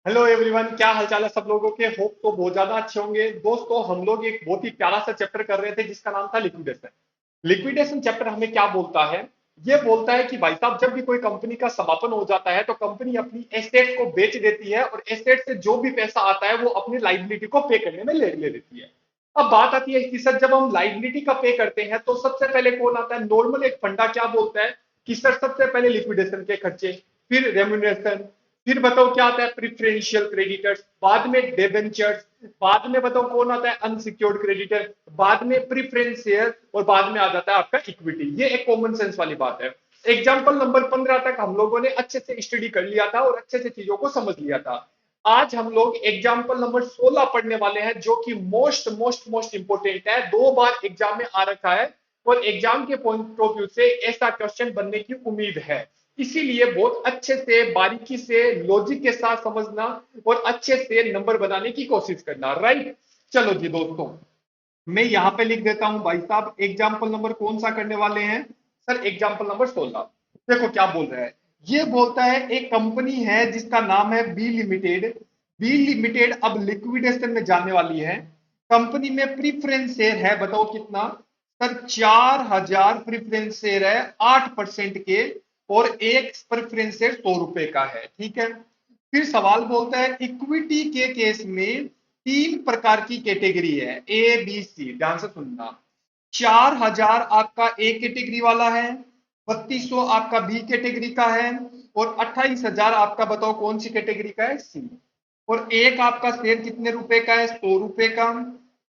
Hello everyone, क्या हालचाल है सब लोगों के। होप तो बहुत ज्यादा अच्छे होंगे। दोस्तों, हम लोग एक बहुत ही प्यारा सा चैप्टर कर रहे थे जिसका नाम था लिक्विडेशन। लिक्विडेशन चैप्टर हमें क्या बोलता है? ये बोलता है कि भाई साहब, जब भी कोई कंपनी का समापन हो जाता है तो कंपनी अपनी एसेट को बेच देती है और एसेट से जो भी पैसा आता है वो अपनी लाइबिलिटी को पे करने में ले लेती है। अब बात आती है कि सर, जब हम लाइबिलिटी का पे करते हैं तो सबसे पहले कौन आता है? नॉर्मल एक फंडा क्या बोलता है कि सर सबसे पहले लिक्विडेशन के खर्चे, फिर रेम्यूनरेशन, फिर बताओ क्या आता है? प्रिफरेंशियल क्रेडिटर्स, बाद में डिबेंचर्स, बाद में बताओ कौन आता है? अनसिक्योर्ड क्रेडिटर, बाद में प्रीफरेंस शेयर और बाद में आ जाता है आपका इक्विटी। ये एक कॉमन सेंस वाली बात है। एग्जाम्पल नंबर 15 तक हम लोगों ने अच्छे से स्टडी कर लिया था और अच्छे से चीजों को समझ लिया था। आज हम लोग एग्जाम्पल नंबर 16 पढ़ने वाले हैं, जो कि मोस्ट मोस्ट मोस्ट इंपोर्टेंट है। 2 बार एग्जाम में आ रखा है और एग्जाम के पॉइंट ऑफ व्यू से ऐसा क्वेश्चन बनने की उम्मीद है। इसीलिए बहुत अच्छे से बारीकी से लॉजिक के साथ समझना और अच्छे से नंबर बनाने की कोशिश करना। राइट, चलो जी दोस्तों, मैं यहां पे लिख देता हूं भाई साहब, एग्जाम्पल नंबर कौन सा करने वाले हैं? Sir example number 16। देखो क्या बोल रहा है। ये बोलता है एक कंपनी है जिसका नाम है बी लिमिटेड। बी लिमिटेड अब लिक्विडेशन में जाने वाली है। कंपनी में प्रीफरेंस शेयर है, बताओ कितना? सर 4000 प्रीफरेंस शेयर है, 8% के। और एक प्रेफरेंस शेयर 100 रुपए का है, ठीक है। फिर सवाल बोलता है इक्विटी के केस में 3 प्रकार की कैटेगरी है, ए बी सी, ध्यान से सुनना। 4000 आपका ए कैटेगरी वाला है, 3200 आपका बी कैटेगरी का है, और 28,000 आपका बताओ कौन सी कैटेगरी का है? सी। और एक आपका शेयर कितने रुपए का है? 100 रुपए का।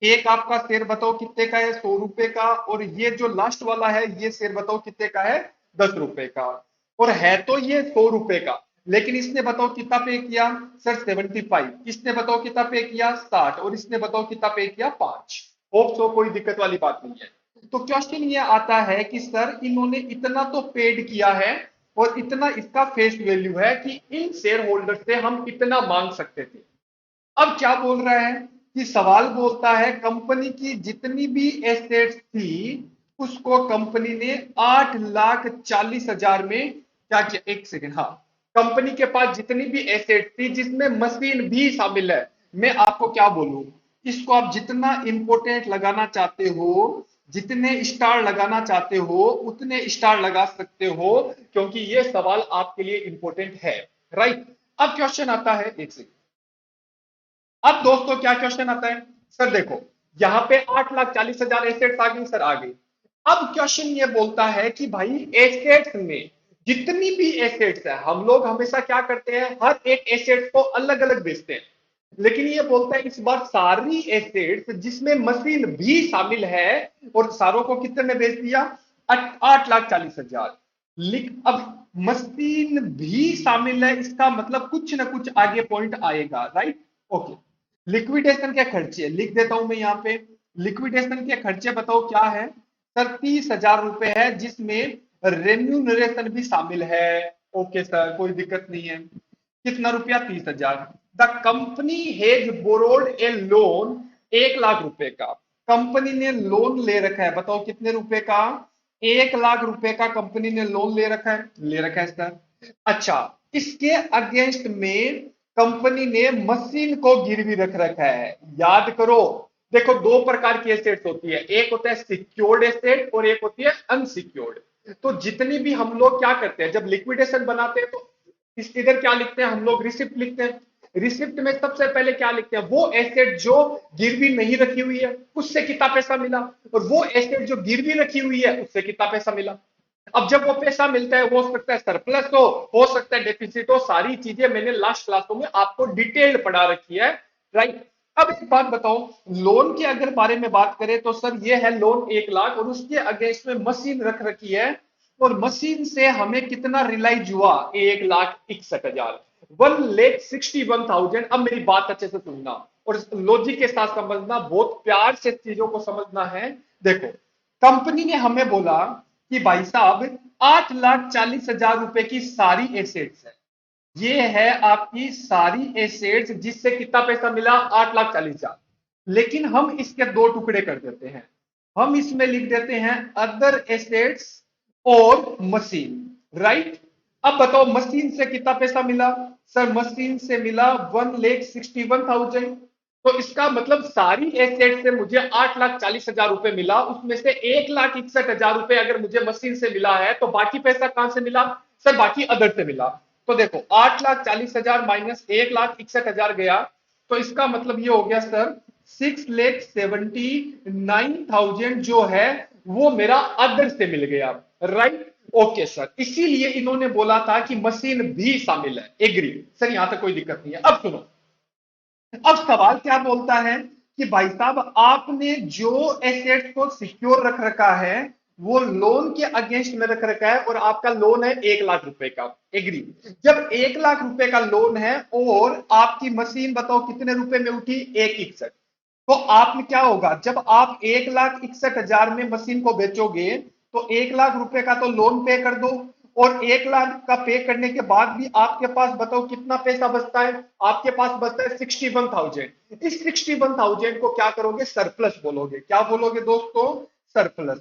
एक आपका शेयर बताओ कितने का है? 100 रुपए का। और ये जो लास्ट वाला है ये शेयर बताओ कितने का है? 10 रुपए का। और है तो ये 100 रुपए का, लेकिन इसने बताओ कितना पे किया? सर 75। इसने बताओ कितना पे किया? 60। और इसने बताओ कितना पे किया? 5। होप सो कोई दिक्कत वाली बात नहीं है। तो क्वेश्चन ये आता है कि सर इन्होंने इतना तो पेड किया है और इतना इसका फेस वैल्यू है कि इन शेयर होल्डर से हम इतना मांग सकते थे। अब क्या बोल रहा है कि सवाल बोलता है कंपनी की जितनी भी एसेट्स थी उसको कंपनी ने 8,40,000 में क्या किया? एक सेकेंड, हाँ। कंपनी के पास जितनी भी एसेट थी जिसमें मशीन भी शामिल है, मैं आपको क्या बोलूं, इसको आप जितना इंपोर्टेंट लगाना चाहते हो, जितने स्टार लगाना चाहते हो उतने स्टार लगा सकते हो, क्योंकि ये सवाल आपके लिए इंपोर्टेंट है। राइट। अब क्वेश्चन आता है, एक सेकेंड। अब दोस्तों क्या क्वेश्चन आता है? सर देखो, यहां पे 8,40,000 एसेट्स आ गई, सर आ गई। अब क्वेश्चन ये बोलता है कि भाई एसेट्स में जितनी भी एसेट्स है, हम लोग हमेशा क्या करते हैं, हर एक एसेट्स को अलग अलग बेचते हैं। लेकिन ये बोलता है इस बार सारी एसेट्स जिसमें मशीन भी शामिल है, और सारों को कितने में बेच दिया? 8,40,000। लिख अब, मशीन भी शामिल है, इसका मतलब कुछ ना कुछ आगे पॉइंट आएगा। Right, okay. लिक्विडेशन के खर्चे लिख देता हूं मैं यहाँ पे। लिक्विडेशन के खर्चे बताओ क्या है? सर 30,000 रुपए है, जिसमें रेम्यूनरेशन भी शामिल है। ओके सर, कोई दिक्कत नहीं है। कितना रुपया? 30,000। The company has borrowed A loan, 1,00,000 रुपए का कंपनी ने लोन ले रखा है, बताओ कितने रुपए का? 1,00,000 रुपए का कंपनी ने लोन ले रखा है, ले रखा है सर। अच्छा, इसके अगेंस्ट में कंपनी ने मशीन को गिरवी रख रखा है। याद करो, देखो 2 प्रकार की एसेट्स होती है, एक होता है सिक्योर्ड एसेट और एक होती है अनसिक्योर्ड। तो जितनी भी हम लोग क्या करते हैं जब लिक्विडेशन बनाते हैं तो इस इधर क्या लिखते हैं हम लोग? रिसिप्ट लिखते हैं। रिसिप्ट में सबसे पहले क्या लिखते हैं? वो एसेट जो गिरवी नहीं रखी हुई है उससे कितना पैसा मिला, और वो एसेट जो गिरवी रखी हुई है उससे कितना पैसा मिला। अब जब वो पैसा मिलता है, हो सकता है सरप्लस हो सकता है डेफिसिट हो, सारी चीजें मैंने लास्ट क्लासों में आपको डिटेल पढ़ा रखी है। राइट। अब एक बात बताओ, लोन के अगर बारे में बात करें तो सर ये है लोन 1,00,000 और उसके अगेंस्ट में मशीन रख रखी है, और मशीन से हमें कितना रिलाइज हुआ? 1,61,000, 1,61,000। अब मेरी बात अच्छे से सुनना और लॉजिक के साथ समझना, बहुत प्यार से चीजों को समझना है। देखो, कंपनी ने हमें बोला कि भाई साहब 8,40,000 रुपए की सारी एसेट्स है, ये है आपकी सारी एसेट्स, जिससे कितना पैसा मिला? 8,40,000। लेकिन हम इसके 2 टुकड़े कर देते हैं, हम इसमें लिख देते हैं अदर एसेट्स और मशीन। राइट। अब बताओ मशीन से कितना पैसा मिला? सर मशीन से मिला 1,61,000। तो इसका मतलब सारी एसेट से मुझे 8,40,000 रुपए मिला, उसमें से 1,61,000 रुपए अगर मुझे मशीन से मिला है तो बाकी पैसा कहां से मिला? सर बाकी अदर से मिला। तो देखो 8,40,000 माइनस 1,61,000 गया, तो इसका मतलब ये हो गया सर 6,79,000 जो है वो मेरा अदर से मिल गया। राइट, ओके सर, इसीलिए इन्होंने बोला था कि मशीन भी शामिल है। एग्री सर, यहां तक कोई दिक्कत नहीं है। अब सुनो, अब सवाल क्या बोलता है कि भाई साहब आपने जो एसेट को सिक्योर रख रखा है वो लोन के अगेंस्ट में रख रखा है, और आपका लोन है 1,00,000 रुपए का। एग्री, जब 1,00,000 रुपए का लोन है और आपकी मशीन बताओ कितने रुपए में उठी? 1,61। तो आप क्या होगा, जब आप 1,61,000 में मशीन को बेचोगे तो 1,00,000 रुपए का तो लोन पे कर दो, और 1,00,000 का पे करने के बाद भी आपके पास बताओ कितना पैसा बचता है? आपके पास बचता है 61,000। इस 61,000 को क्या करोगे? सरप्लस बोलोगे। क्या बोलोगे दोस्तों? सरप्लस।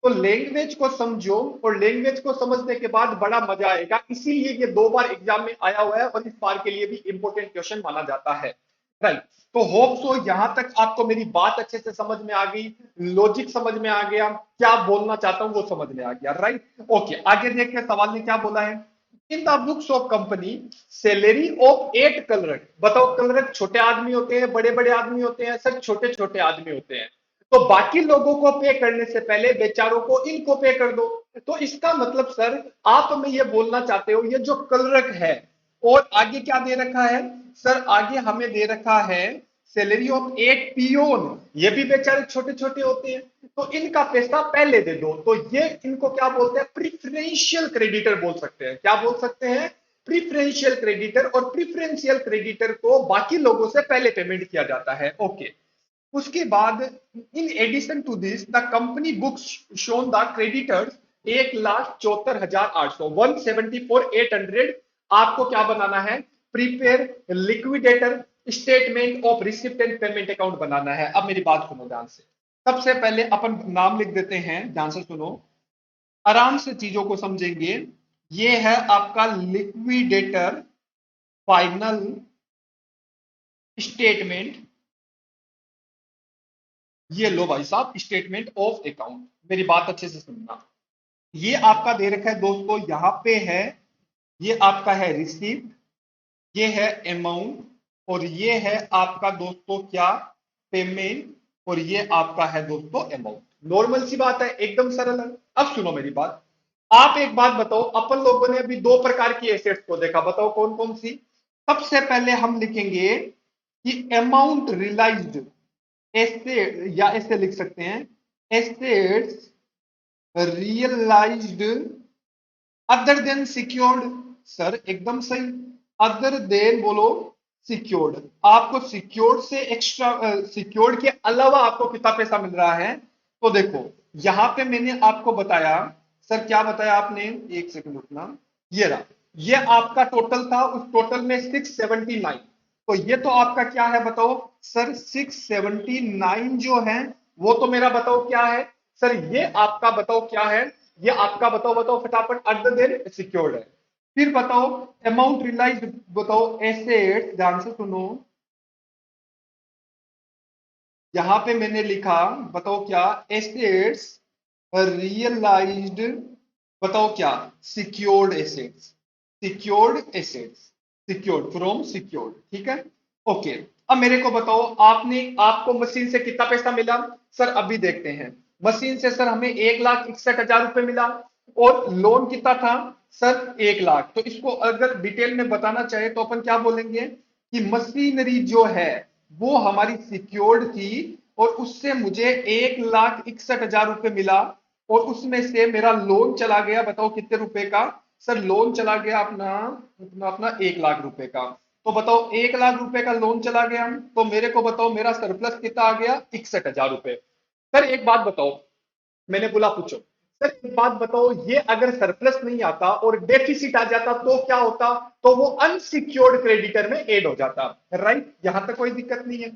तो लैंग्वेज को समझो, और लैंग्वेज को समझने के बाद बड़ा मजा आएगा, इसीलिए ये 2 बार एग्जाम में आया हुआ है और इस बार के लिए भी इंपॉर्टेंट क्वेश्चन माना जाता है। राइट, तो होप सो यहां तक आपको मेरी बात अच्छे से समझ में आ गई, लॉजिक समझ में आ गया, क्या बोलना चाहता हूं वो समझ में आ गया। राइट, ओके, आगे देखिए सवाल ने क्या बोला है। In the books of company salary of 8 clerk. बताओ क्लर्क छोटे आदमी होते हैं, बड़े बड़े आदमी होते हैं? सर छोटे छोटे आदमी होते हैं। तो बाकी लोगों को पे करने से पहले बेचारों को इनको पे कर दो। तो इसका मतलब सर आप हमें ये बोलना चाहते हो ये जो क्लर्क है, और आगे क्या दे रखा है? सर आगे हमें दे रखा है सैलरी ऑफ 8 पियोन, ये भी बेचारे छोटे छोटे होते हैं, तो इनका पैसा पहले दे दो। तो ये इनको क्या बोलते हैं? प्रिफरेंशियल क्रेडिटर बोल सकते हैं। क्या बोल सकते हैं? Preferential creditor. और प्रिफरेंशियल क्रेडिटर को बाकी लोगों से पहले पेमेंट किया जाता है। ओके, उसके बाद in addition to this the company books shown the creditors 1,74,800, 174,800। आपको क्या बनाना है? Prepare liquidator statement of receipt and payment account बनाना है। अब मेरी बात सुनो ध्यान से। सबसे पहले अपन नाम लिख देते हैं, ध्यान से सुनो, आराम से चीजों को समझेंगे। ये है आपका लिक्विडेटर फाइनल स्टेटमेंट। ये लो भाई साहब स्टेटमेंट ऑफ अकाउंट, मेरी बात अच्छे से सुनना। ये आपका दे रखा है दोस्तों, यहां पे है, ये आपका है रिसीप्ट, ये है अमाउंट, और ये है आपका दोस्तों क्या? पेमेंट। और ये आपका है दोस्तों अमाउंट। नॉर्मल सी बात है, एकदम सरल है। अब सुनो मेरी बात, आप एक बात बताओ, अपन लोगों ने अभी 2 प्रकार की एसेट्स को देखा, बताओ कौन कौन सी? सबसे पहले हम लिखेंगे कि अमाउंट रियलाइज्ड एसेट, या ऐसे लिख सकते हैं assets realised other than secured. Sir एकदम सही, अदर देन बोलो सिक्योर्ड। आपको सिक्योर्ड से एक्स्ट्रा, सिक्योर्ड के अलावा आपको कितना पैसा मिल रहा है? तो देखो यहां पे मैंने आपको बताया, सर क्या बताया आपने? एक सेकंड रुकना, ये रहा, ये आपका टोटल था, उस टोटल में 679। तो ये तो आपका क्या है बताओ? सर 679 जो है वो तो मेरा बताओ क्या है? सर ये आपका बताओ क्या है? ये आपका बताओ बताओ फटाफट, अदर देन सिक्योर्ड है। फिर बताओ अमाउंट रियलाइज्ड, बताओ एसेट, ध्यान से सुनो, यहां पे मैंने लिखा, बताओ क्या? एसेट्स रियलाइज्ड, बताओ क्या? Secured assets, secured assets, secured from secured, ठीक है। ओके, अब मेरे को बताओ आपने, आपको मशीन से कितना पैसा मिला? सर अभी देखते हैं। मशीन से सर हमें 1,61,000 रुपए मिला, और लोन कितना था? सर 1,00,000। तो इसको अगर डिटेल में बताना चाहे तो अपन क्या बोलेंगे कि मशीनरी जो है वो हमारी सिक्योर्ड थी, और उससे मुझे 1,61,000 रुपए मिला, और उसमें से मेरा लोन चला गया, बताओ कितने रुपए का? सर लोन चला गया अपना अपना अपना 1,00,000 रुपए का। तो बताओ 1,00,000 रुपए का लोन चला गया, तो मेरे को बताओ मेरा सरप्लस कितना आ गया? 61,000 रुपए। सर एक बात बताओ, मैंने बोला पूछो। सर एक बात बताओ, ये अगर सरप्लस नहीं आता और डेफिसिट आ जाता तो क्या होता? तो वो अनसिक्योर्ड क्रेडिटर में ऐड हो जाता। राइट, यहां तक कोई दिक्कत नहीं है।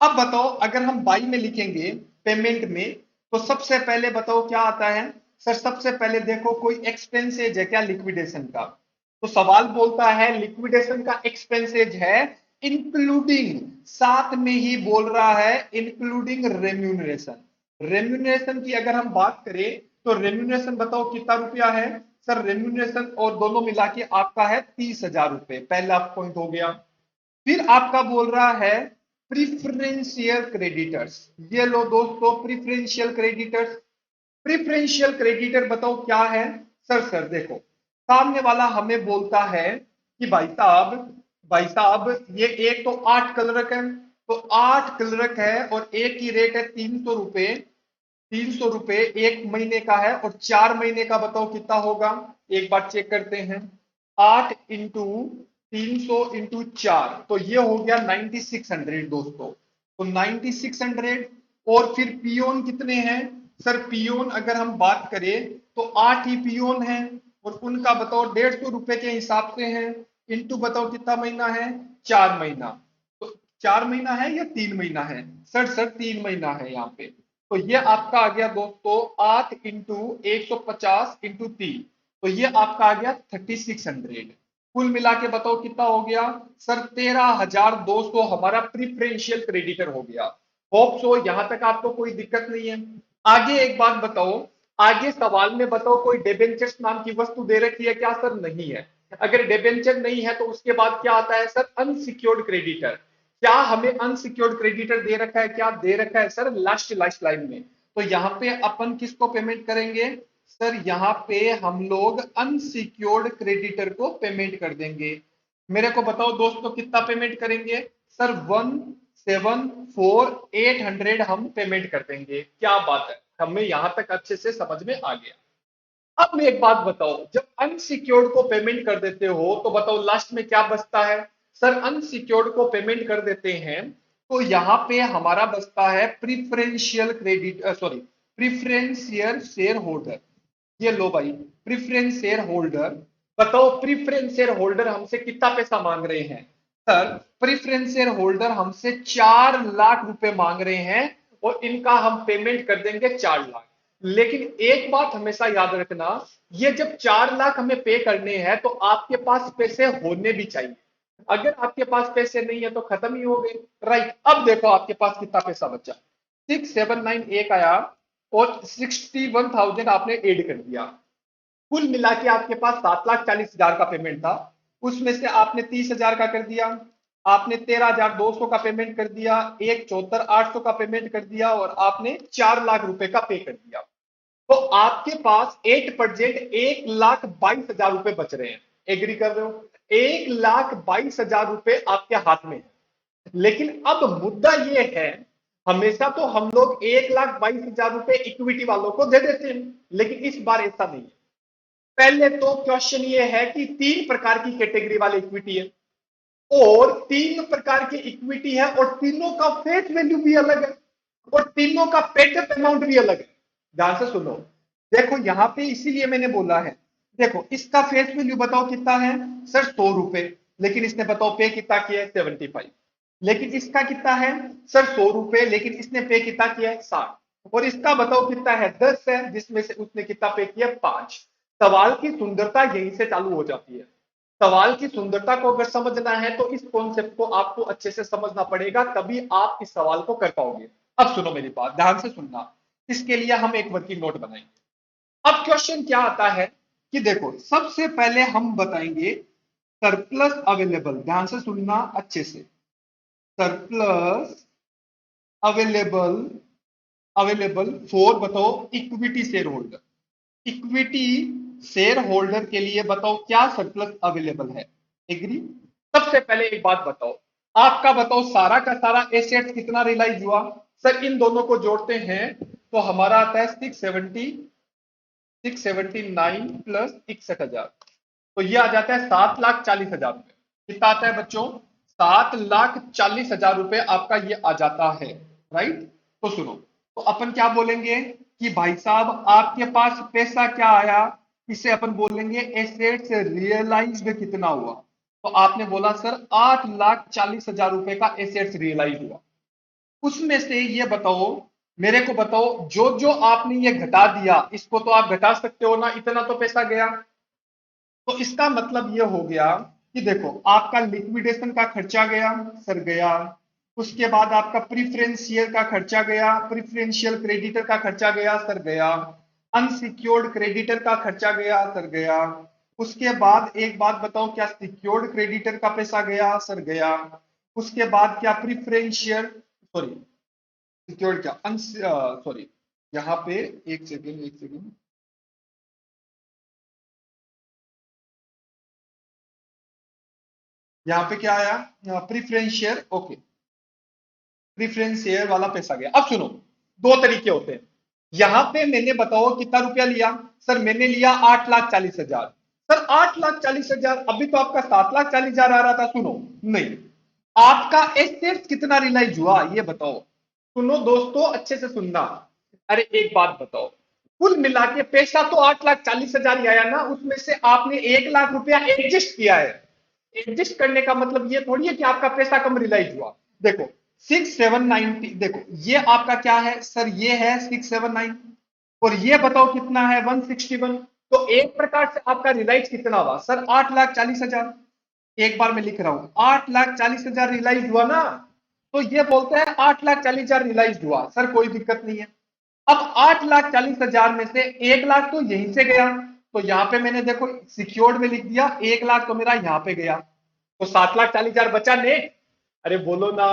अब बताओ अगर हम बाई में लिखेंगे पेमेंट में, तो सबसे पहले बताओ क्या आता है? सर सबसे पहले देखो कोई एक्सपेंसेज है क्या लिक्विडेशन का? तो सवाल बोलता है लिक्विडेशन का एक्सपेंसेज है इंक्लूडिंग, साथ में ही बोल रहा है इंक्लूडिंग रेम्यूनरेशन। रेम्यूनरेशन की अगर हम बात करें तो रेम्यूनरेशन बताओ कितना रुपया है सर? रेम्यूनरेशन और दोनों मिला के आपका है 30,000 रुपए, पहला पॉइंट हो गया। फिर आपका बोल रहा है प्रिफरेंशियल क्रेडिटर्स। ये लो दोस्तों प्रिफरेंशियल क्रेडिटर्स। प्रिफरेंशियल क्रेडिटर बताओ क्या है? सर देखो, सामने वाला हमें बोलता है कि भाई साहब ये एक तो 8 क्लर्क है, तो 8 क्लर्क है और एक की रेट है 300 रुपए। 300 रुपए एक महीने का है और 4 महीने का बताओ कितना होगा? एक बार चेक करते हैं। 8 इंटू 300 इंटू 4, तो ये हो गया 9600 दोस्तों। तो 9600। और फिर पियोन कितने हैं सर? पियोन अगर हम बात करें तो 8 ही पियोन हैं और उनका बताओ 150 रुपए के हिसाब से है। इंटू बताओ कितना महीना है? 4 महीना। तो 4 महीना है या 3 महीना है? सर 3 महीना है यहाँ पे। तो ये आपका आ गया दोस्तों 8 इंटू 150 इंटू 3, तो ये आपका आ गया 3600। कुल मिला के बताओ कितना हो गया सर? 13,200 हमारा प्रिफरेंशियल क्रेडिटर हो गया। होप सो यहां तक आपको कोई दिक्कत नहीं है। आगे एक बात बताओ, आगे सवाल में बताओ कोई डिबेंचर्स नाम की वस्तु दे रखी है क्या? सर नहीं है। अगर डिबेंचर नहीं है तो उसके बाद क्या आता है सर? Unsecured creditor. क्या हमें अनसिक्योर्ड क्रेडिटर दे रखा है? क्या दे रखा है सर? लास्ट लाइन में। तो यहाँ पे अपन किसको पेमेंट करेंगे सर? यहाँ पे हम लोग अनसिक्योर्ड क्रेडिटर को पेमेंट कर देंगे। मेरे को बताओ दोस्तों कितना पेमेंट करेंगे? सर 1,74800 हम पेमेंट कर देंगे। क्या बात है, हमें यहां तक अच्छे से समझ में आ गया। अब मैं एक बात बताओ, जब अनसिक्योर्ड को पेमेंट कर देते हो तो बताओ लास्ट में क्या बचता है? सर अनसिक्योर्ड को पेमेंट कर देते हैं तो यहां पे हमारा बचता है preferential credit, sorry preferential share holder. ये लो भाई, प्रिफरेंस शेयर होल्डर। बताओ प्रिफरेंस शेयर होल्डर हमसे कितना पैसा मांग रहे हैं? सर प्रिफरेंस शेयर होल्डर हमसे 4 लाख रुपए मांग रहे हैं और इनका हम पेमेंट कर देंगे 4 लाख। लेकिन एक बात हमेशा याद रखना, ये जब 4 लाख हमें पे करने हैं तो आपके पास पैसे होने भी चाहिए। अगर आपके पास पैसे नहीं है तो खत्म ही हो गए। राइट, अब देखो आपके पास कितना पैसा बचा। 679 एक आया और 61,000 आपने ऐड कर दिया। कुल मिला के आपके पास 7,40,000 का पेमेंट था। उसमें से आपने 30,000 का कर दिया, आपने 13,200 का पेमेंट कर दिया, एक 74,800 का पेमेंट कर दिया और आपने 4 लाख रुपए का पे कर दिया। तो आपके पास 8% 1,22,000 रुपए बच रहे हैं। एग्री कर रहे हो? 1,22,000 रुपए आपके हाथ में है। लेकिन अब मुद्दा ये है, हमेशा तो हम लोग 1,22,000 रुपए इक्विटी वालों को दे देते हैं, लेकिन इस बार ऐसा नहीं है। पहले तो क्वेश्चन ये है कि 3 प्रकार की कैटेगरी वाले इक्विटी है और 3 प्रकार की इक्विटी है और तीनों का फेस वैल्यू भी अलग है और तीनों का पेड अमाउंट भी अलग है। ध्यान से सुनो, देखो यहां पे इसीलिए मैंने बोला है। देखो इसका फेस वैल्यू बताओ कितना है सर? 100 रुपए। लेकिन इसने बताओ पे कितना किया है? 75। लेकिन इसका कितना है सर? 100 रुपए, लेकिन इसने पे कितना किया है? 60। और इसका बताओ कितना है? 10 है, जिसमें से उसने कितना पे किया? 5। सवाल की सुंदरता यहीं से चालू हो जाती है। सवाल की सुंदरता को अगर समझना है तो इस कॉन्सेप्ट को आपको अच्छे से समझना पड़ेगा, तभी आप इस सवाल को कर पाओगे। अब सुनो मेरी बात, ध्यान से सुनना। इसके लिए हम एक वर्किंग नोट बनाएंगे। अब क्वेश्चन क्या आता है कि देखो सबसे पहले हम बताएंगे सरप्लस अवेलेबल। ध्यान से सुनना अच्छे से। सरप्लस अवेलेबल, अवेलेबल फॉर बताओ equity share holder. Equity share holder के लिए बताओ क्या सरप्लस अवेलेबल है? एग्री? सबसे पहले एक बात बताओ, आपका बताओ सारा का सारा एसेट्स कितना रियलाइज हुआ? सर इन दोनों को जोड़ते हैं तो हमारा आता है 679 प्लस 61,000, तो ये आ जाता है 7,40,000 रुपए। कितना आता है बच्चों? 7,40,000 रुपए आपका ये आ जाता है। राइट? तो सुनो, तो अपन क्या बोलेंगे कि भाई साहब आपके पास पैसा क्या आया? इसे अपन बोलेंगे एसेट्स रियलाइज्ड कितना हुआ। तो आपने बोला सर 8,40,000 रुपए का एसेट्स रियलाइज हुआ। उसमें से ये बताओ, मेरे को बताओ, जो जो आपने ये घटा दिया इसको तो आप घटा सकते हो ना, इतना तो पैसा गया। तो तो इसका मतलब ये हो गया कि देखो आपका लिक्विडेशन का खर्चा गया सर गया, उसके बाद आपका प्रीफरेंशियल का खर्चा गया, प्रीफरेंशियल क्रेडिटर का खर्चा गया सर गया, अनसिक्योर्ड क्रेडिटर का खर्चा गया सर गया, उसके बाद एक बात बताओ क्या सिक्योर्ड क्रेडिटर का पैसा गया सर गया, उसके बाद क्या प्रीफरेंशियल सॉरी सिक्योर्ड क्या सॉरी यहाँ पे एक सेकेंड यहाँ पे क्या आया preference share, okay preference share वाला पैसा गया। अब सुनो दो तरीके होते हैं, यहां पे मैंने बताओ कितना रुपया लिया सर, मैंने लिया 8,40,000 सर, 8,40,000 अभी तो आपका 7,40,000 आ रहा था, सुनो नहीं आपका एसेट्स कितना रिलाइज हुआ ये बताओ, सुनो दोस्तों अच्छे से सुनना, अरे एक बात बताओ कुल मिला के पैसा तो 8,40,000 ही आया ना, उसमें से आपने 1,00,000 रुपया एडजस्ट किया है, एडजस्ट करने का मतलब ये थोड़ी है कि आपका पैसा कम रिलाइज हुआ। देखो 6,790 देखो ये आपका क्या है सर, ये है 679 और ये बताओ कितना है 161, तो एक प्रकार से आपका रिलाइज कितना हुआ सर 8,40,000, एक बार मैं लिख रहा हूं 8,40,000 रिलाइज हुआ ना, तो ये बोलते हैं 8,40,000 रिलाइज हुआ सर, कोई दिक्कत नहीं है। अब 8,40,000 में से 1,00,000 तो यहीं से गया, तो यहां पे मैंने देखो सिक्योर्ड में लिख दिया 1,00,000 तो मेरा यहां पे गया, तो 7,40,000 बचा नेट, अरे बोलो ना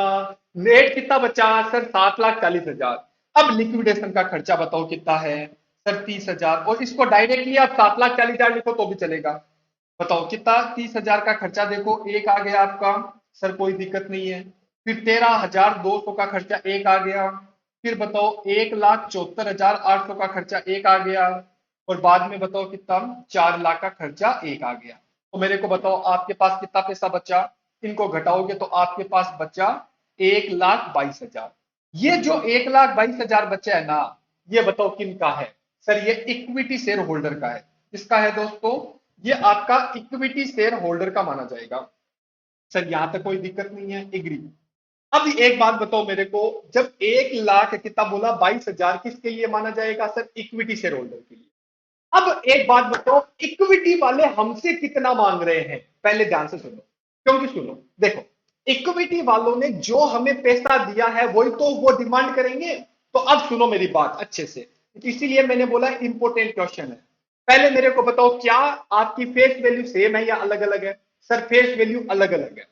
नेट कितना बचा सर 7,40,000। अब लिक्विडेशन का खर्चा बताओ कितना है सर 30,000, और इसको डायरेक्टली आप 7,40,000 लिखो तो भी चलेगा, बताओ कितना 30,000 का खर्चा देखो एक आ गया आपका सर, कोई दिक्कत नहीं है, फिर 13,200 का खर्चा एक आ गया, फिर बताओ 1,74,800 का खर्चा एक आ गया, और बाद में बताओ कितना 4,00,000 का खर्चा एक आ गया। तो मेरे को बताओ आपके पास कितना पैसा बचा, इनको घटाओगे तो आपके पास बचा 1,22,000। ये जो 1,22,000 बचा है ना, ये बताओ किन का है सर, ये इक्विटी शेयर होल्डर का है, किसका है दोस्तों, ये आपका इक्विटी शेयर होल्डर का माना जाएगा। सर यहां तक कोई दिक्कत नहीं है, एग्री। अब एक बात बताओ मेरे को, जब 1,00,000 कितना बोला 22,000 किसके लिए माना जाएगा सर, इक्विटी शेयर होल्डर के लिए। अब एक बात बताओ इक्विटी वाले हमसे कितना मांग रहे हैं, पहले ध्यान से सुनो, क्योंकि सुनो देखो इक्विटी वालों ने जो हमें पैसा दिया है वही तो वो डिमांड करेंगे, तो अब सुनो मेरी बात अच्छे से, इसीलिए मैंने बोला इंपॉर्टेंट क्वेश्चन है। पहले मेरे को बताओ क्या आपकी फेस वैल्यू सेम है या अलग अलग है, सर फेस वैल्यू अलग अलग है।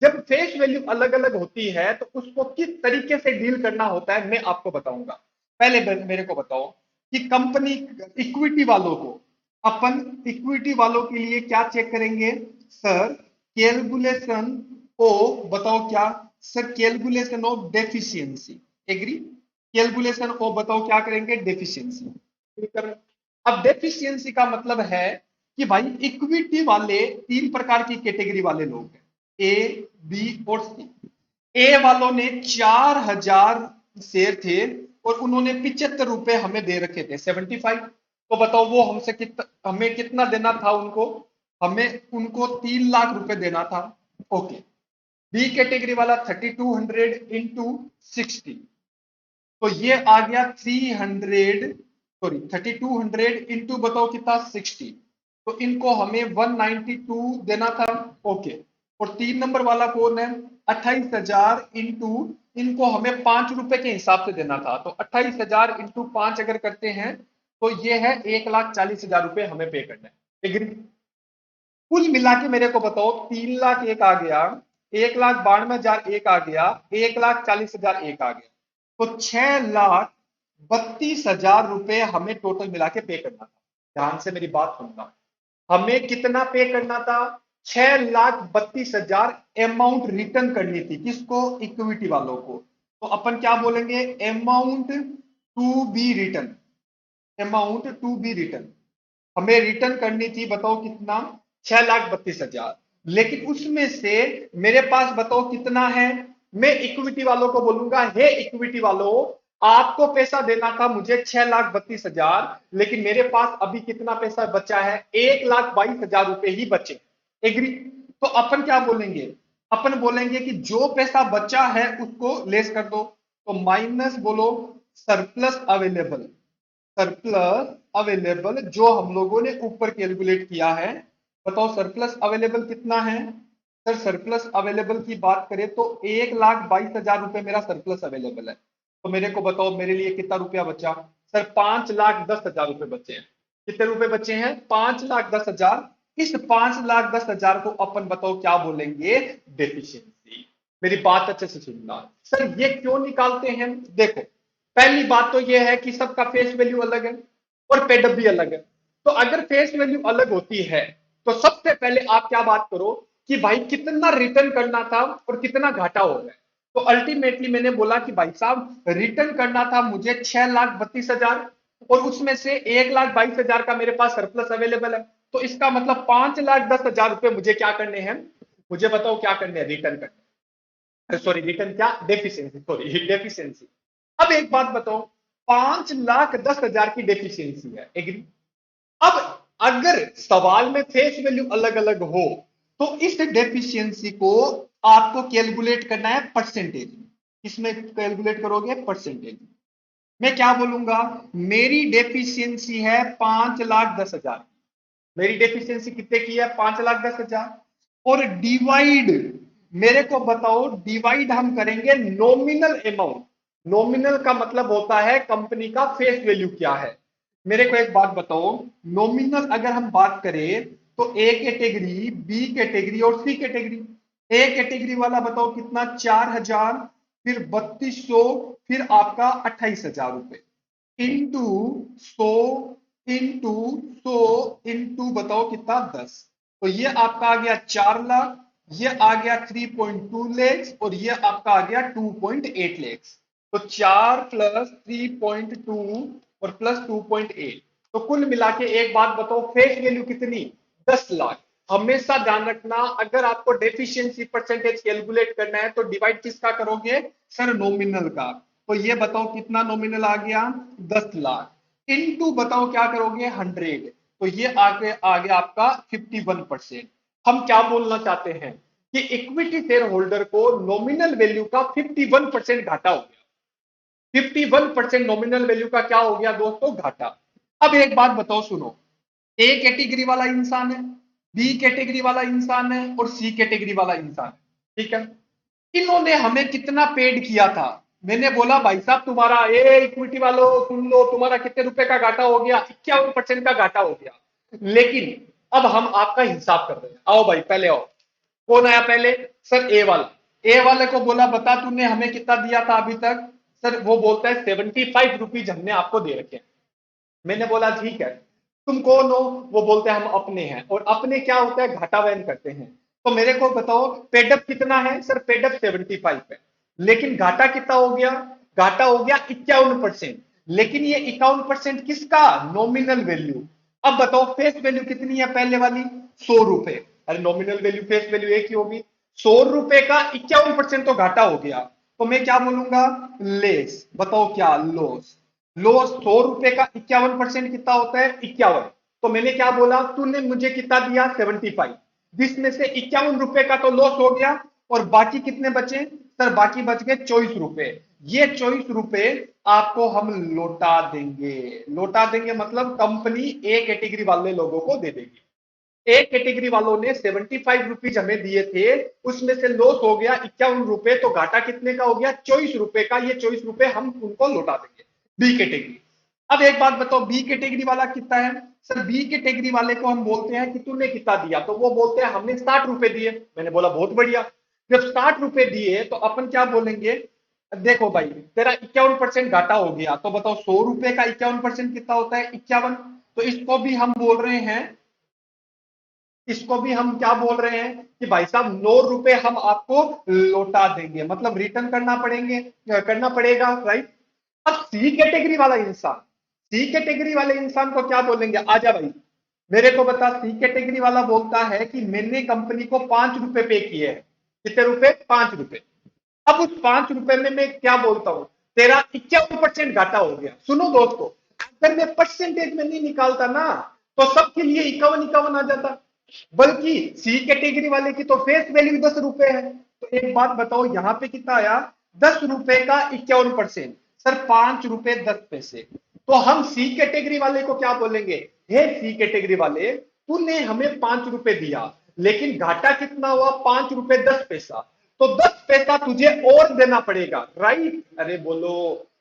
जब फेस वैल्यू अलग अलग होती है तो उसको किस तरीके से डील करना होता है मैं आपको बताऊंगा। पहले मेरे को बताओ कि कंपनी इक्विटी वालों को, अपन इक्विटी वालों के लिए क्या चेक करेंगे सर, कैलकुलेशन ओ बताओ क्या sir, calculation of deficiency, agree, calculation ओ बताओ क्या करेंगे डेफिशिएंसी। अब डेफिशिएंसी का मतलब है कि भाई इक्विटी वाले तीन प्रकार की कैटेगरी वाले लोग हैं, ए बी और सी। ए वालों ने 4,000 शेयर थे और उन्होंने 75 रुपए हमें दे रखे थे 75, तो बताओ वो हमसे कितना, हमें कितना देना था उनको, हमें उनको 3,00,000 रुपए देना था, ओके। बी कैटेगरी वाला 3,200 इंटू 60, तो ये आ गया 3,200 इंटू बताओ कितना 60, तो इनको हमें 192 देना था, ओके। और 3 नंबर वाला कौन है 28,000 इंटू, इनको हमें 5 रुपए के हिसाब से देना था, तो 28,000 इंटू 5 अगर करते हैं तो ये है 1,40,000 रुपए हमें पे करना है, एग्री। कुल मिला के मेरे को बताओ 3,00,000 एक आ गया, 1,92,000 एक आ गया, 1,40,000 एक आ गया, तो 6,32,000 रुपए हमें टोटल मिला के पे करना था। ध्यान से मेरी बात सुनना, हमें कितना पे करना था 6,32,000 अमाउंट रिटर्न करनी थी, किसको इक्विटी वालों को, तो अपन क्या बोलेंगे amount to be return, amount to be return हमें रिटर्न करनी थी, बताओ कितना 6,32,000, लेकिन उसमें से मेरे पास बताओ कितना है, मैं इक्विटी वालों को बोलूंगा हे इक्विटी वालों आपको पैसा देना था मुझे 6,32,000, लेकिन मेरे पास अभी कितना पैसा बचा है 1,22,000 रुपए ही बचे, एग्री। तो अपन क्या बोलेंगे, अपन बोलेंगे कि जो पैसा बचा है उसको लेस कर दो, तो माइनस बोलो सरप्लस अवेलेबल, सरप्लस अवेलेबल जो हम लोगों ने ऊपर कैलकुलेट किया है बताओ सरप्लस अवेलेबल कितना है। सर सरप्लस अवेलेबल की बात करें तो 1,22,000 रुपए मेरा सरप्लस अवेलेबल है। तो मेरे को बताओ मेरे लिए कितना रुपया बचा। सर 5,10,000 रुपए बचे हैं। कितने रुपए बचे हैं? 5,10,000। इस 5,10,000 को अपन बताओ क्या बोलेंगे? डेफिशिएंसी। मेरी बात अच्छे से सुनना। सर ये क्यों निकालते हैं? देखो पहली बात तो ये है कि सबका फेस वैल्यू अलग है और पेडअप भी अलग है। तो अगर फेस वैल्यू अलग होती है तो सबसे पहले आप क्या बात करो कि भाई कितना रिटर्न करना था और कितना घाटा हो गया। तो अल्टीमेटली मैंने बोला कि भाई साहब रिटर्न करना था मुझे 6,32,000 और उसमें से 1,22,000 का मेरे पास सरप्लस अवेलेबल है। तो इसका मतलब 5,10,000 रुपए मुझे क्या करने हैं? मुझे बताओ क्या करने हैं? रिटर्न करने। सॉरी रिटर्न क्या? डेफिशिएंसी। Sorry deficiency. अब एक बात बताओ 5,10,000 की डेफिशिएंसी है, एग्री? अब अगर सवाल में फेस वैल्यू अलग अलग हो तो इस डेफिशिएंसी को आपको कैलकुलेट करना है परसेंटेज में। किसमें कैलकुलेट करोगे? परसेंटेज में। मैं क्या बोलूंगा? मेरी डेफिशिएंसी है 5,10,000। मेरी डेफिशिएंसी कितने की है? 5,10,000। और डिवाइड, मेरे को बताओ डिवाइड हम करेंगे नॉमिनल अमाउंट। नॉमिनल का मतलब होता है कंपनी का फेस वैल्यू क्या है। मेरे को एक बात बताओ, नॉमिनल अगर हम बात करें तो ए कैटेगरी, बी कैटेगरी और सी कैटेगरी। ए कैटेगरी वाला बताओ कितना? 4,000, फिर 3,200, फिर आपका 28,000 रुपए इंटू 100, इंटू 100, इंटू बताओ कितना? 10। तो ये आपका आ गया 4 लाख, ये आ गया 3.2 lakhs और ये आपका आ गया 2.8 lakhs। तो 4 प्लस 3.2 और प्लस 2.8, तो कुल मिला के एक बात बताओ फेस वैल्यू कितनी? 10 लाख। हमेशा ध्यान रखना अगर आपको डेफिशिएंसी परसेंटेज कैलकुलेट करना है तो डिवाइड किसका करोगे? सर नॉमिनल का। तो ये बताओ कितना नॉमिनल आ गया? 10 लाख। इनटू बताओ क्या करोगे? 100। तो ये आगे आगे आपका 51%। हम क्या बोलना चाहते हैं कि इक्विटी शेयर होल्डर को नॉमिनल वैल्यू का 51% घाटा हो गया। 51% नॉमिनल वैल्यू का क्या हो गया दोस्तों? घाटा। अब एक बात बताओ सुनो, ए कैटेगरी वाला इंसान है, बी कैटेगरी वाला इंसान है और सी कैटेगरी वाला इंसान है, ठीक है? इन्होंने हमें कितना पेड किया था? मैंने बोला भाई साहब तुम्हारा ए इक्विटी वालों सुन लो, तुम्हारा कितने रुपए का घाटा हो गया? 51% का घाटा हो गया। लेकिन अब हम आपका हिसाब कर रहे हैं। आओ भाई पहले आओ। कौन आया पहले? सर ए वाला। ए वाले को बोला बता तूने हमें कितना दिया था अभी तक? सर वो बोलता है 75 रुपीज हमने आपको दे रखे हैं। मैंने बोला ठीक है, तुम कौन हो? वो बोलते हैं हम अपने हैं। और अपने क्या होता है? घाटा वहन करते हैं। तो मेरे को बताओ पेडअप कितना है? सर पेडअप 75 है। लेकिन घाटा कितना हो गया? घाटा हो गया 51%। लेकिन ये 51% किसका? Nominal value. अब बताओ फेस वैल्यू कितनी है पहले वाली? 100 रुपए। अरे नॉमिनल वैल्यू फेस वैल्यू एक ही होगी। 100 रुपए का 51% तो घाटा हो गया। तो मैं क्या बोलूंगा? लेस। बताओ क्या? लॉस। लॉस 100 रुपए का 51% कितना होता है? 51। तो मैंने क्या बोला? तूने मुझे कितना दिया? 75, जिसमें से 51 रुपए का तो लॉस हो गया और बाकी कितने बचे? सर बाकी बच गए 24 रुपए। ये 24 रुपए आपको हम लौटा देंगे। लौटा देंगे मतलब कंपनी ए कैटेगरी वाले लोगों को दे देगी। एक कैटेगरी वालों ने 75 रुपीज हमें दिए थे, उसमें से लॉस हो गया 51 रुपए, तो घाटा कितने का हो गया? 24 रुपए का। ये 24 रुपए हम उनको लौटा देंगे। B category. अब एक बात बताओ बी कैटेगरी वाला कितना है? सर बी कैटेगरी वाले को हम बोलते हैं कि तूने कितना दिया? तो वो बोलते हैं हमने 60 रुपए दिए। मैंने बोला बहुत बढ़िया। जब 60 रुपए दिए तो अपन क्या बोलेंगे? देखो भाई तेरा 51% घाटा हो गया, तो बताओ 100 रुपए का 51% कितना होता है? 51। तो इसको भी हम बोल रहे हैं, इसको भी हम क्या बोल रहे हैं कि भाई साहब 9 रुपए हम आपको लौटा देंगे, मतलब रिटर्न करना पड़ेगा, राइट? अब सी कैटेगरी वाला इंसान, सी कैटेगरी वाले इंसान को क्या बोलेंगे? आजा भाई मेरे को बता। सी कैटेगरी वाला बोलता है कि मैंने कंपनी को 5 रुपए पे किए हैं। कितने रुपए? 5 रुपए। अब उस 5 रुपए में मैं क्या बोलता हूं? तेरा 51% घाटा हो गया। सुनो दोस्तों, अगर मैं परसेंटेज में नहीं निकालता ना तो सबके लिए 51 आ जाता। बल्कि सी कैटेगरी वाले की तो फेस वैल्यू 10 रुपए है। तो एक बात बताओ यहां पे कितना आया? 10 रुपए का 51%। सर 5 रुपए 10 पैसे। तो हम सी कैटेगरी वाले को क्या बोलेंगे? हे सी कैटेगरी वाले, तूने हमें 5 रुपए दिया, लेकिन घाटा कितना हुआ? 5 रुपए 10 पैसा। तो 10 पैसा तुझे और देना पड़ेगा, राइट? अरे बोलो।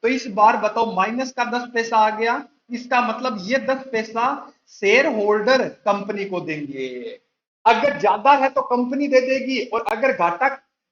तो इस बार बताओ, माइनस का 10 पैसा आ गया, इसका मतलब ये 10 पैसा शेयर होल्डर कंपनी को देंगे। अगर ज्यादा है तो कंपनी दे देगी, और अगर घाटा,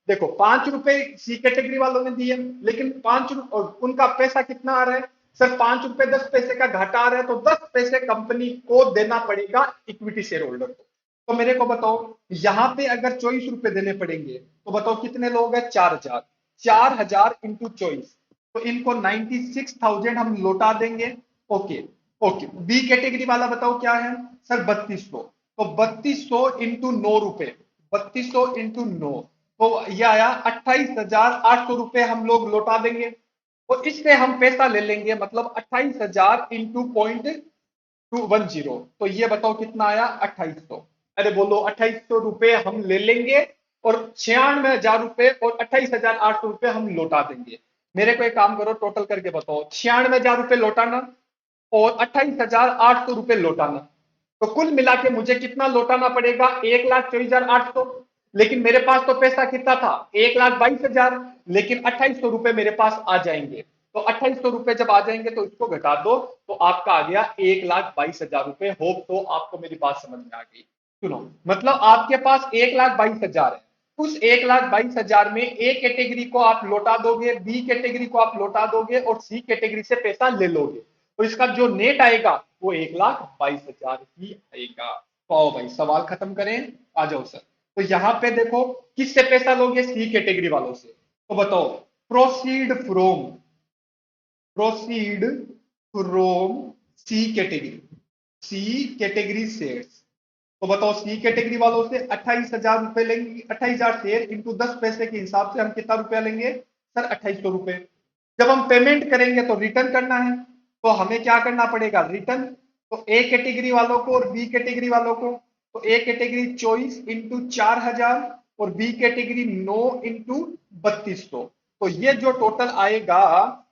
देखो 5 रुपए सी कैटेगरी वालों ने दिए, लेकिन 5 रुपए और उनका पैसा कितना आ रहा है? सर 5 रुपए 10 पैसे का घाटा आ रहा है, तो 10 पैसे कंपनी को देना पड़ेगा इक्विटी शेयर होल्डर को। तो मेरे को बताओ, यहां पे अगर 24 रुपए देने पड़ेंगे, तो बताओ कितने लोग हैं? 4,000। 4,000 इंटू 24, तो इनको 96,000 हम लौटा देंगे। ओके। ओके, बी कैटेगरी वाला बताओ क्या है? सर 3200। तो 3200 इंटू 9 रुपए, 3200 इंटू 9, तो यह आया 28,800 रुपए हम लोग लौटा देंगे। और इससे हम पैसा ले लेंगे, मतलब 28,000 इंटू 0.210, तो ये बताओ कितना आया? 2800। अरे बोलो, 2800 रुपए हम ले लेंगे, और 96,000 रुपए और 28,800 रुपए हम लौटा देंगे। मेरे को एक काम करो, टोटल करके बताओ, 96,000 रुपए लौटाना और 28,800 रुपए लौटाना, तो कुल मिला के मुझे कितना लौटाना पड़ेगा? 1,24,800। लेकिन मेरे पास तो पैसा कितना था? 1,22,000। लेकिन 2800 रुपए मेरे पास आ जाएंगे, तो 2800 रुपए जब आ जाएंगे तो इसको घटा दो, तो आपका आ गया 1,22,000 रुपए। होप तो आपको मेरी बात समझ में आ गई। सुनो, मतलब आपके पास 1,22,000 है। उस 1,22,000 में ए कैटेगरी को आप लौटा दोगे, बी कैटेगरी को आप लौटा दोगे, और सी कैटेगरी से पैसा ले लोगे, तो इसका जो नेट आएगा वो 1,22,000 ही आएगा। तो आओ भाई, सवाल खत्म करें, आ जाओ सर। तो यहां पे देखो, किससे पैसा लोगे? सी कैटेगरी वालों से। तो बताओ, proceed from, proceed from C category, C category shares. तो बताओ, सी कैटेगरी वालों से 28,000 रुपए लेंगे, 28,000 शेयर इंटू 10 पैसे के हिसाब से हम कितना रुपया लेंगे? सर 2800 रुपए। जब हम पेमेंट करेंगे तो रिटर्न करना है, तो हमें क्या करना पड़ेगा? रिटर्न। तो ए कैटेगरी वालों को और बी कैटेगरी वालों को, तो ए कैटेगरी 24 इंटू 4,000 और बी कैटेगरी 9 इंटू 3200। तो ये जो टोटल आएगा,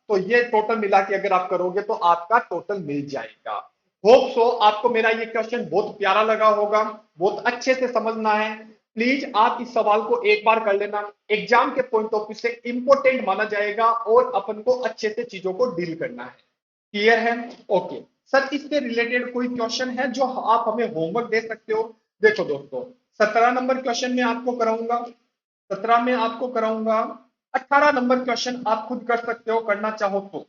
तो ये टोटल मिला के अगर आप करोगे तो आपका टोटल मिल जाएगा। होप सो आपको मेरा ये क्वेश्चन बहुत प्यारा लगा होगा, बहुत अच्छे से समझना है। प्लीज आप इस सवाल को एक बार कर लेना, एग्जाम के पॉइंट ऑफ व्यू से इंपॉर्टेंट माना जाएगा, और अपन को अच्छे से चीजों को डील करना है। क्लियर है? ओके सर, इससे रिलेटेड कोई क्वेश्चन है जो आप हमें होमवर्क दे सकते हो? देखो दोस्तों, 17 नंबर क्वेश्चन में आपको कराऊंगा, 17 में आपको कराऊंगा। 18 नंबर क्वेश्चन आप खुद कर सकते हो, करना चाहो तो।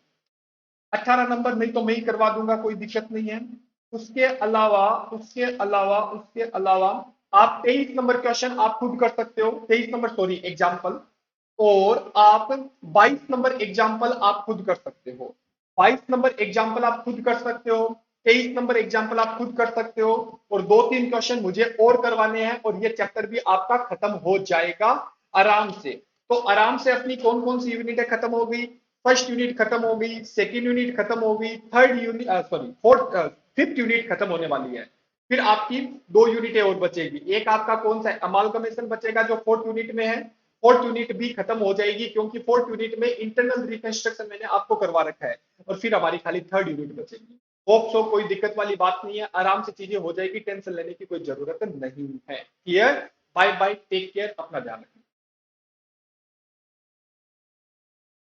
18 नंबर नहीं तो मैं ही करवा दूंगा, कोई दिक्कत नहीं है। उसके अलावा, उसके अलावा आप 23 नंबर क्वेश्चन आप खुद कर सकते हो, 23 नंबर सॉरी एग्जाम्पल। और आप 22 नंबर एग्जाम्पल आप खुद कर सकते हो, 22 नंबर एग्जाम्पल आप खुद कर सकते हो, 23 नंबर एग्जाम्पल आप खुद कर सकते हो। और 2-3 क्वेश्चन मुझे और करवाने हैं, और ये चैप्टर भी आपका खत्म हो जाएगा आराम से। तो आराम से अपनी कौन कौन सी यूनिट खत्म हो गई? फर्स्ट यूनिट खत्म हो गई, सेकेंड यूनिट खत्म हो गई, third unit sorry fourth fifth unit खत्म होने वाली है। फिर आपकी 2 यूनिटें और बचेगी, एक आपका कौन सा अमालगमेशन बचेगा जो फोर्थ यूनिट में है। फोर्थ यूनिट भी खत्म हो जाएगी, क्योंकि फोर्थ यूनिट में इंटरनल रिकंस्ट्रक्शन मैंने आपको करवा रखा है, और फिर हमारी खाली थर्ड यूनिट बचेगी। होप सो कोई दिक्कत वाली बात नहीं है, आराम से चीजें हो जाएगी, टेंशन लेने की कोई जरूरत नहीं है। Clear? Bye bye, take care, अपना ध्यान रखना।